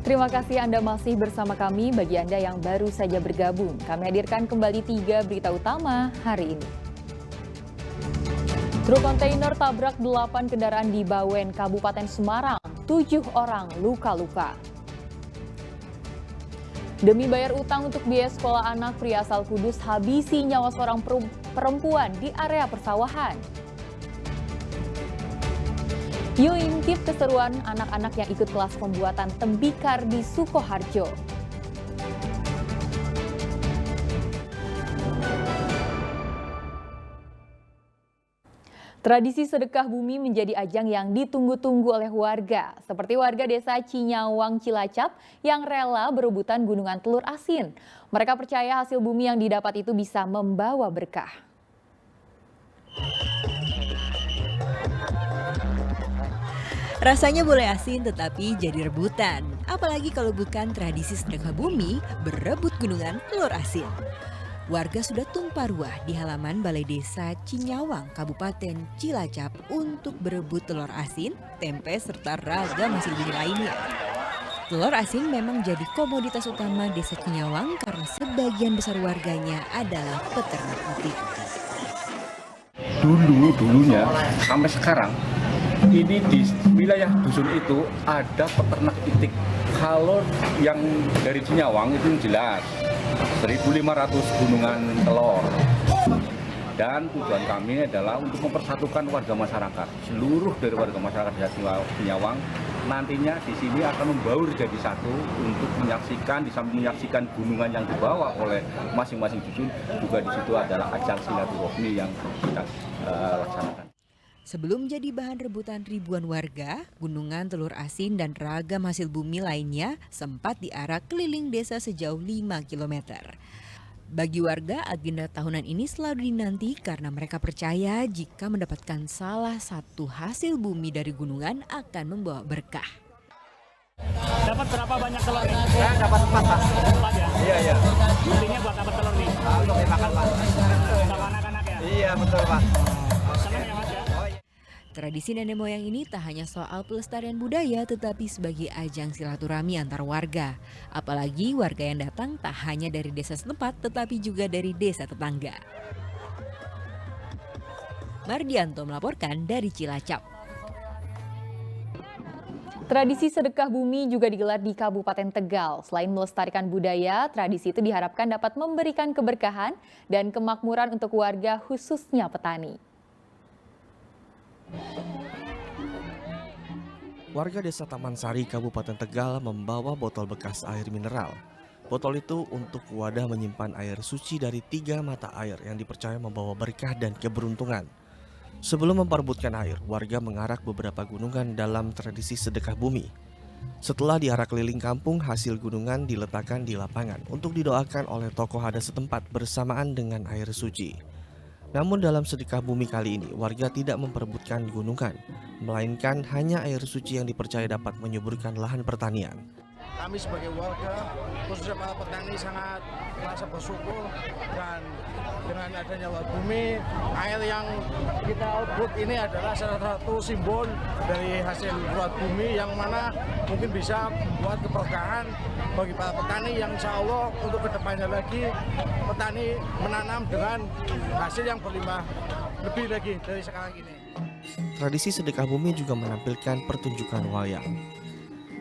Terima kasih Anda masih bersama kami. Bagi Anda yang baru saja bergabung, kami hadirkan kembali 3 berita utama hari ini. Truk kontainer tabrak 8 kendaraan di Bawen, Kabupaten Semarang. 7 orang luka-luka. Demi bayar utang untuk biaya sekolah anak, pria asal Kudus habisi nyawa seorang perempuan di area persawahan. Yuk intip keseruan anak-anak yang ikut kelas pembuatan tembikar di Sukoharjo. Tradisi sedekah bumi menjadi ajang yang ditunggu-tunggu oleh warga, seperti warga desa Cinyawang Cilacap yang rela berebutan gunungan telur asin. Mereka percaya hasil bumi yang didapat itu bisa membawa berkah. Rasanya boleh asin tetapi jadi rebutan. Apalagi kalau bukan tradisi sedekah bumi berebut gunungan telur asin. Warga sudah tumpah ruah di halaman Balai Desa Cinyawang, Kabupaten Cilacap untuk berebut telur asin, tempe, serta ragam hasil bumi lainnya. Telur asin memang jadi komoditas utama Desa Cinyawang karena sebagian besar warganya adalah peternak itik. Dulunya sampai sekarang ini di wilayah dusun itu ada peternak itik. Kalau yang dari Cinyawang itu jelas 1.500 gunungan telur. Dan tujuan kami adalah untuk mempersatukan warga masyarakat. Seluruh dari warga masyarakat di Cinyawang nantinya di sini akan membaur jadi satu untuk menyaksikan, di samping menyaksikan gunungan yang dibawa oleh masing-masing dusun, juga di situ adalah ajang silaturahmi yang kita laksanakan. Sebelum jadi bahan rebutan ribuan warga, gunungan telur asin dan ragam hasil bumi lainnya sempat diarak keliling desa sejauh 5 km. Bagi warga, agenda tahunan ini selalu dinanti karena mereka percaya jika mendapatkan salah satu hasil bumi dari gunungan akan membawa berkah. Dapat berapa banyak telur nih? Ya, dapat 4 Pak. 4 ya? Iya. Intinya buat apa telur nih? Untuk dimakan Pak. Sama anak-anak ya? Iya betul Pak. Senang ya Mas ya? Tradisi nenek moyang ini tak hanya soal pelestarian budaya tetapi sebagai ajang silaturahmi antar warga. Apalagi warga yang datang tak hanya dari desa setempat tetapi juga dari desa tetangga. Mardianto melaporkan dari Cilacap. Tradisi sedekah bumi juga digelar di Kabupaten Tegal. Selain melestarikan budaya, tradisi itu diharapkan dapat memberikan keberkahan dan kemakmuran untuk warga khususnya petani. Warga desa Taman Sari, Kabupaten Tegal membawa botol bekas air mineral. Botol itu untuk wadah menyimpan air suci dari 3 mata air yang dipercaya membawa berkah dan keberuntungan. Sebelum memperebutkan air, warga mengarak beberapa gunungan dalam tradisi sedekah bumi. Setelah diarak keliling kampung, hasil gunungan diletakkan di lapangan untuk didoakan oleh tokoh adat setempat bersamaan dengan air suci. Namun dalam sedekah bumi kali ini, warga tidak memperebutkan gunungan, melainkan hanya air suci yang dipercaya dapat menyuburkan lahan pertanian. Kami sebagai warga, khususnya para petani, sangat merasa bersyukur dan dengan adanya Wak Bumi, air yang kita output ini adalah salah satu simbol dari hasil Wak Bumi yang mana mungkin bisa membuat keberkahan bagi para petani yang insya Allah untuk kedepannya lagi petani menanam dengan hasil yang berlimpah lebih lagi dari sekarang ini. Tradisi sedekah bumi juga menampilkan pertunjukan wayang.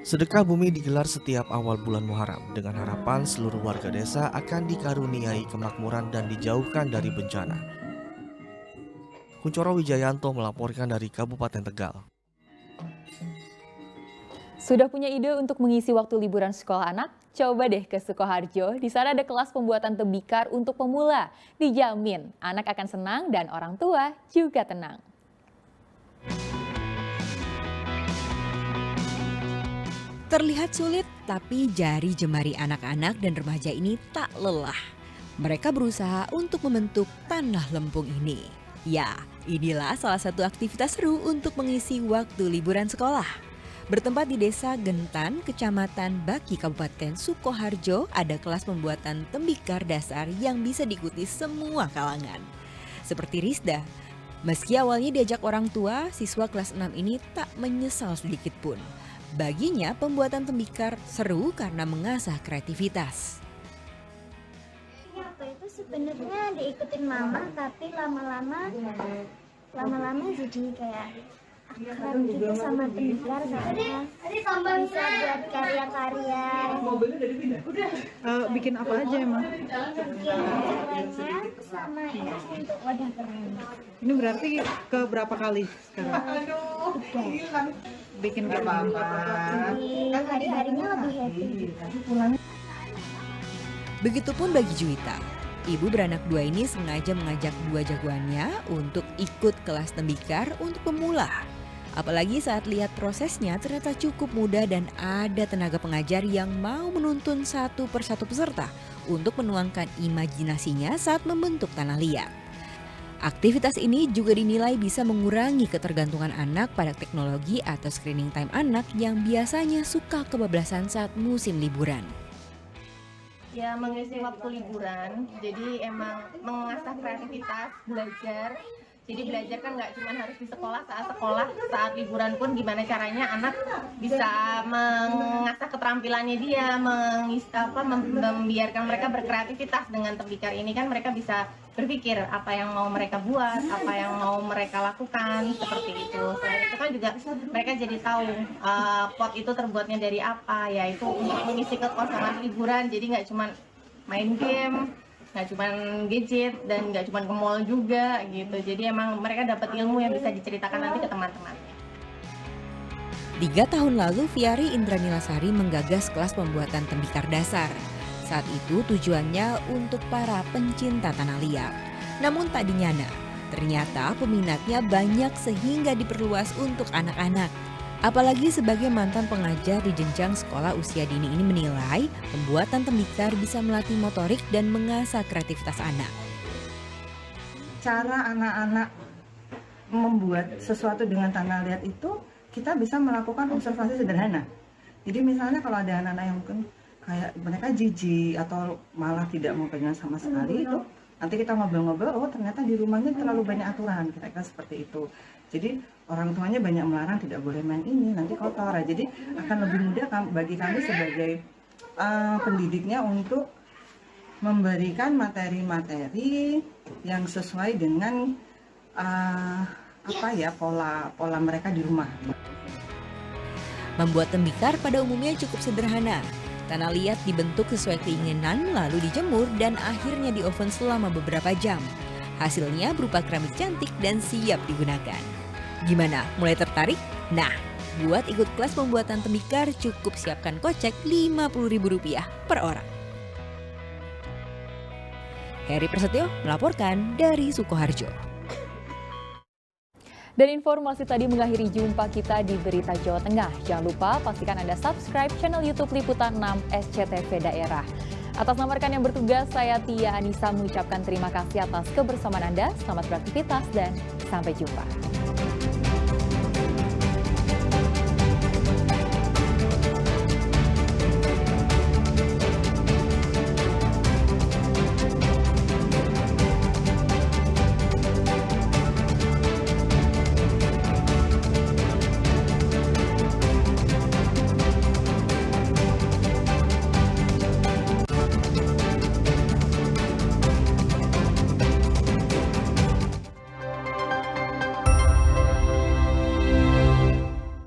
Sedekah bumi digelar setiap awal bulan Muharram dengan harapan seluruh warga desa akan dikaruniai kemakmuran dan dijauhkan dari bencana. Kuncoro Wijayanto melaporkan dari Kabupaten Tegal. Sudah punya ide untuk mengisi waktu liburan sekolah anak? Coba deh ke Sukoharjo. Di sana ada kelas pembuatan tembikar untuk pemula. Dijamin anak akan senang dan orang tua juga tenang. Terlihat sulit, tapi jari jemari anak-anak dan remaja ini tak lelah. Mereka berusaha untuk membentuk tanah lempung ini. Ya, inilah salah satu aktivitas seru untuk mengisi waktu liburan sekolah. Bertempat di Desa Gentan, Kecamatan Baki, Kabupaten Sukoharjo, ada kelas pembuatan tembikar dasar yang bisa diikuti semua kalangan. Seperti Rizda, meski awalnya diajak orang tua, siswa kelas 6 ini tak menyesal sedikit pun. Baginya, pembuatan tembikar seru karena mengasah kreativitas. Waktu itu sebenarnya diikutin mama, tapi lama-lama jadi kayak akrab gitu sama tembikar karena bisa buat karya-karya. Bikin apa aja emang? Bikin gorengan sama ini untuk wadah keren. Ini berarti ke berapa kali sekarang? Bikin kayak apa? Di hari-harinya lebih happy pulang. Begitupun bagi Juwita. Ibu beranak 2 ini sengaja mengajak 2 jagoannya untuk ikut kelas tembikar untuk pemula. Apalagi saat lihat prosesnya ternyata cukup mudah dan ada tenaga pengajar yang mau menuntun satu persatu peserta untuk menuangkan imajinasinya saat membentuk tanah liat. Aktivitas ini juga dinilai bisa mengurangi ketergantungan anak pada teknologi atau screening time anak yang biasanya suka kebablasan saat musim liburan. Ya, mengisi waktu liburan, jadi emang mengasah kreativitas, belajar. Jadi belajar kan nggak cuma harus di sekolah, saat liburan pun gimana caranya anak bisa mengasah keterampilannya dia, membiarkan mereka berkreativitas. Dengan tembikar ini kan mereka bisa berpikir apa yang mau mereka buat, apa yang mau mereka lakukan, seperti itu. Selain itu kan juga mereka jadi tahu pot itu terbuatnya dari apa, yaitu untuk mengisi kekosongan liburan. Jadi nggak cuma main game, nggak cuma gadget, dan nggak cuma ke mall juga gitu. Jadi emang mereka dapat ilmu yang bisa diceritakan nanti ke teman-temannya. 3 tahun lalu, Fiari Indranilasari menggagas kelas pembuatan tembikar dasar. Saat itu tujuannya untuk para pencinta tanah liat. Namun tak dinyana, ternyata peminatnya banyak sehingga diperluas untuk anak-anak. Apalagi sebagai mantan pengajar di jenjang sekolah usia dini ini menilai pembuatan tembikar bisa melatih motorik dan mengasah kreativitas anak. Cara anak-anak membuat sesuatu dengan tanah liat itu kita bisa melakukan observasi sederhana. Jadi misalnya kalau ada anak-anak yang mungkin kayak mereka jijik atau malah tidak mau pegang sama sekali, itu nanti kita ngobrol-ngobrol, oh ternyata di rumahnya terlalu banyak aturan, kira-kira seperti itu. Jadi orang tuanya banyak melarang tidak boleh main ini, nanti kotor. Jadi akan lebih mudah bagi kami sebagai pendidiknya untuk memberikan materi-materi yang sesuai dengan pola mereka di rumah. Membuat tembikar pada umumnya cukup sederhana. Tanah liat dibentuk sesuai keinginan lalu dijemur dan akhirnya di oven selama beberapa jam. Hasilnya berupa keramik cantik dan siap digunakan. Gimana? Mulai tertarik? Nah, buat ikut kelas pembuatan tembikar cukup siapkan kocek Rp50.000 per orang. Heri Prasetyo melaporkan dari Sukoharjo. Dan informasi tadi mengakhiri jumpa kita di Berita Jawa Tengah. Jangan lupa pastikan Anda subscribe channel YouTube Liputan 6 SCTV Daerah. Atas nama rekan yang bertugas, saya Tia Anissa mengucapkan terima kasih atas kebersamaan Anda. Selamat beraktivitas dan sampai jumpa.